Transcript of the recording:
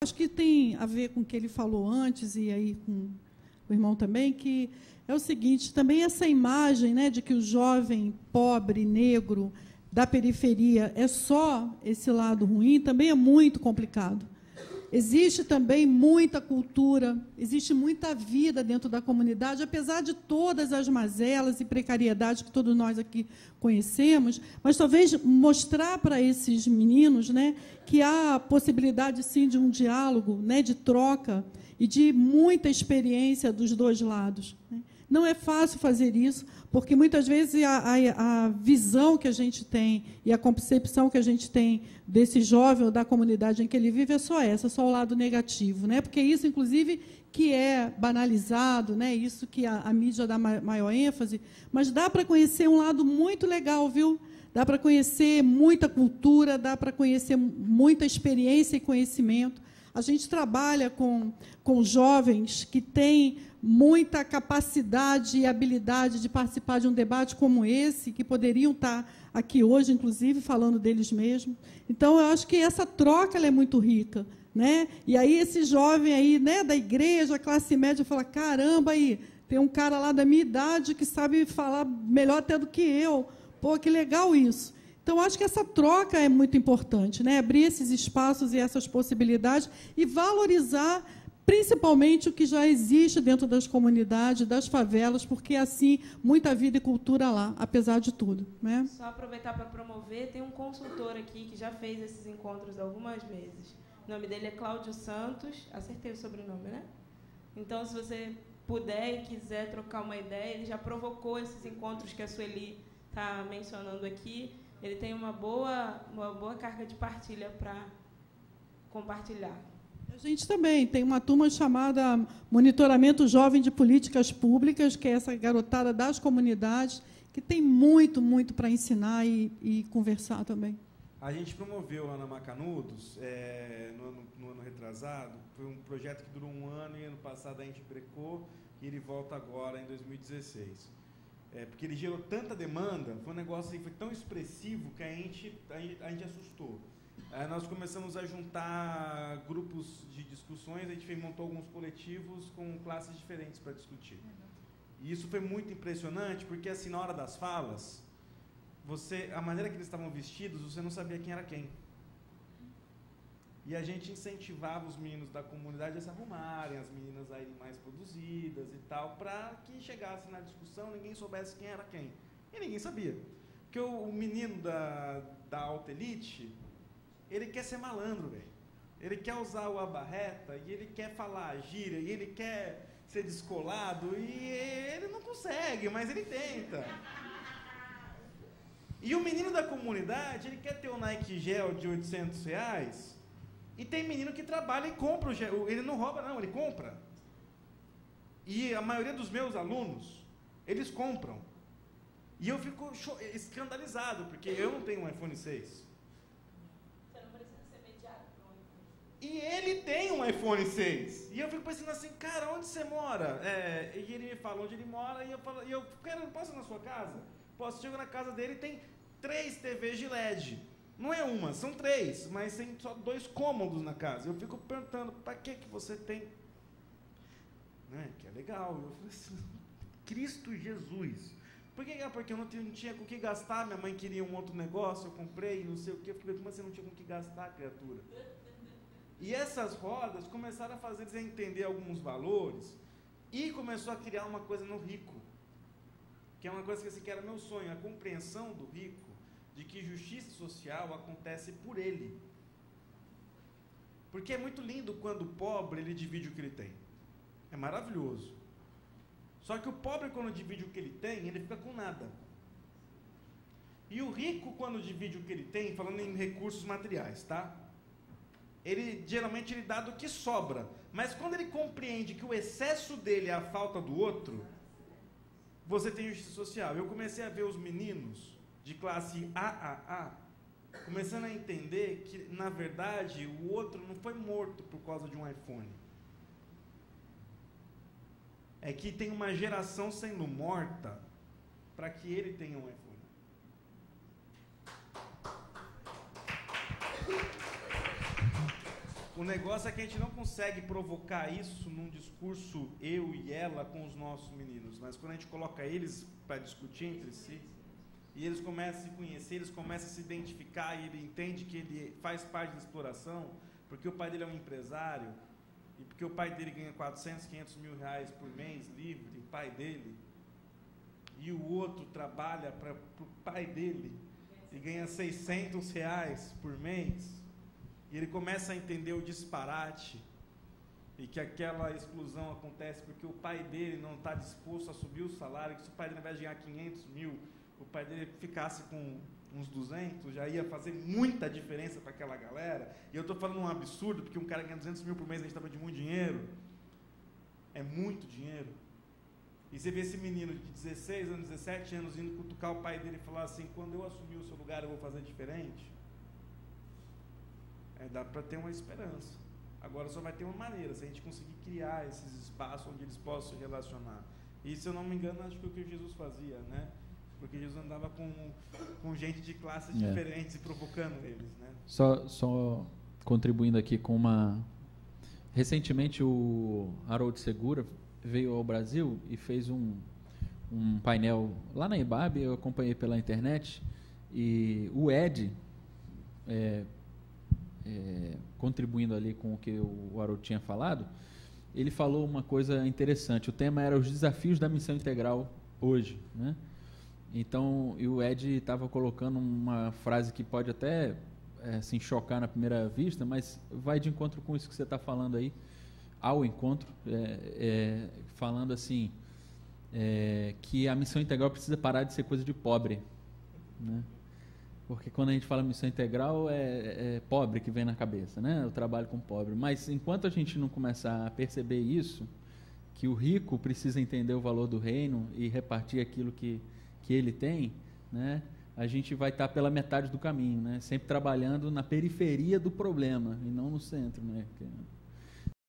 acho que tem a ver com o que ele falou antes, e aí com o irmão também, que é o seguinte, também essa imagem, né, de que o jovem pobre, negro, da periferia é só esse lado ruim, também é muito complicado. Existe também muita cultura, existe muita vida dentro da comunidade, apesar de todas as mazelas e precariedades que todos nós aqui conhecemos, mas talvez mostrar para esses meninos, né, que há possibilidade, sim, de um diálogo, né, de troca e de muita experiência dos dois lados, né. Não é fácil fazer isso, porque muitas vezes a visão que a gente tem e a concepção que a gente tem desse jovem ou da comunidade em que ele vive é só essa, só o lado negativo, né? Porque isso, inclusive, que é banalizado, né? Isso que a mídia dá maior ênfase, mas dá para conhecer um lado muito legal, viu? Dá para conhecer muita cultura, dá para conhecer muita experiência e conhecimento. A gente trabalha com jovens que têm muita capacidade e habilidade de participar de um debate como esse, que poderiam estar aqui hoje, inclusive, falando deles mesmos. Então, eu acho que essa troca ela é muito rica, né? E aí, esse jovem aí, né, da igreja, classe média, fala, caramba, aí, tem um cara lá da minha idade que sabe falar melhor até do que eu. Pô, que legal isso. Então, acho que essa troca é muito importante, né? Abrir esses espaços e essas possibilidades e valorizar principalmente o que já existe dentro das comunidades, das favelas, porque, assim, muita vida e cultura lá, apesar de tudo, né? Só aproveitar para promover, tem um consultor aqui que já fez esses encontros algumas vezes. O nome dele é Cláudio Santos, acertei o sobrenome, né? Então, se você puder e quiser trocar uma ideia, ele já provocou esses encontros que a Sueli está mencionando aqui. Ele tem uma boa carga de partilha para compartilhar. A gente também tem uma turma chamada Monitoramento Jovem de Políticas Públicas, que é essa garotada das comunidades, que tem muito, muito para ensinar e conversar também. A gente promoveu lá na Macanudos, no ano retrasado, foi um projeto que durou 1 ano, e ano passado a gente brecou, e ele volta agora em 2016. Porque ele gerou tanta demanda, foi um negócio assim, foi tão expressivo que a gente assustou. Nós começamos a juntar grupos de discussões, a gente montou alguns coletivos com classes diferentes para discutir. E isso foi muito impressionante, porque assim, na hora das falas, a maneira que eles estavam vestidos, você não sabia quem era quem. E a gente incentivava os meninos da comunidade a se arrumarem, as meninas a irem mais produzidas e tal, para que chegasse na discussão, ninguém soubesse quem era quem. E ninguém sabia. Porque o menino da alta elite, ele quer ser malandro, velho. Ele quer usar o abarreta, e ele quer falar gíria, e ele quer ser descolado, e ele não consegue, mas ele tenta. E o menino da comunidade, ele quer ter o Nike Gel de R$800, e tem menino que trabalha e compra o gel. Ele não rouba, não, ele compra. E a maioria dos meus alunos, eles compram. E eu fico escandalizado, porque eu não tenho um iPhone 6. E ele tem um iPhone 6. E eu fico pensando assim, cara, onde você mora? E ele me fala onde ele mora, e eu cara, não posso ir na sua casa? Posso, chego na casa dele e tem 3 TVs de LED. Não é uma, são 3, mas tem só 2 cômodos na casa. Eu fico perguntando, para que você tem? Né? Que é legal. Eu falei assim, Cristo Jesus. Por que? Porque eu não tinha com o que gastar, minha mãe queria um outro negócio, eu comprei, não sei o quê. Eu falei, como você não tinha com o que gastar, criatura? E essas rodas começaram a fazer eles entender alguns valores e começou a criar uma coisa no rico, que é uma coisa que era meu sonho, a compreensão do rico de que justiça social acontece por ele. Porque é muito lindo quando o pobre ele divide o que ele tem. É maravilhoso. Só que o pobre, quando divide o que ele tem, ele fica com nada. E o rico, quando divide o que ele tem, falando em recursos materiais, tá? Geralmente ele dá do que sobra. Mas quando ele compreende que o excesso dele é a falta do outro, você tem justiça social. Eu comecei a ver os meninos de classe AAA começando a entender que, na verdade, o outro não foi morto por causa de um iPhone. É que tem uma geração sendo morta para que ele tenha um iPhone. O negócio é que a gente não consegue provocar isso num discurso eu e ela com os nossos meninos, mas quando a gente coloca eles para discutir entre si, e eles começam a se conhecer, eles começam a se identificar, e ele entende que ele faz parte da exploração, porque o pai dele é um empresário, e porque o pai dele ganha 400, 500 mil reais por mês, livre, pai dele, e o outro trabalha para o pai dele, e ganha 600 reais por mês, e ele começa a entender o disparate, e que aquela exclusão acontece porque o pai dele não está disposto a subir o salário, que se o pai dele, ao invés de ganhar 500 mil, o pai dele ficasse com uns 200, já ia fazer muita diferença para aquela galera. E eu estou falando um absurdo, porque um cara ganha 200 mil por mês, a gente está falando de muito dinheiro. É muito dinheiro. E você vê esse menino de 16 anos, 17 anos, indo cutucar o pai dele e falar assim, quando eu assumir o seu lugar, eu vou fazer diferente. Dá para ter uma esperança. Agora só vai ter uma maneira, se a gente conseguir criar esses espaços onde eles possam se relacionar. E, se eu não me engano, acho que é o que Jesus fazia, né? Porque Jesus andava com gente de classes diferentes e provocando eles, né? Só contribuindo aqui com uma... Recentemente o Harold Segura veio ao Brasil e fez um painel lá na IBAB, eu acompanhei pela internet, e o Ed, contribuindo ali com o que o Harold tinha falado, ele falou uma coisa interessante. O tema era os desafios da missão integral hoje, né? Então, e o Ed estava colocando uma frase que pode até assim, chocar na primeira vista, mas vai de encontro com isso que você está falando aí, ao encontro, falando assim, que a missão integral precisa parar de ser coisa de pobre, né? Porque quando a gente fala missão integral, é pobre que vem na cabeça, né? O trabalho com pobre. Mas enquanto a gente não começar a perceber isso, que o rico precisa entender o valor do reino e repartir aquilo que ele tem, né? A gente vai estar pela metade do caminho, né? Sempre trabalhando na periferia do problema e não no centro, né?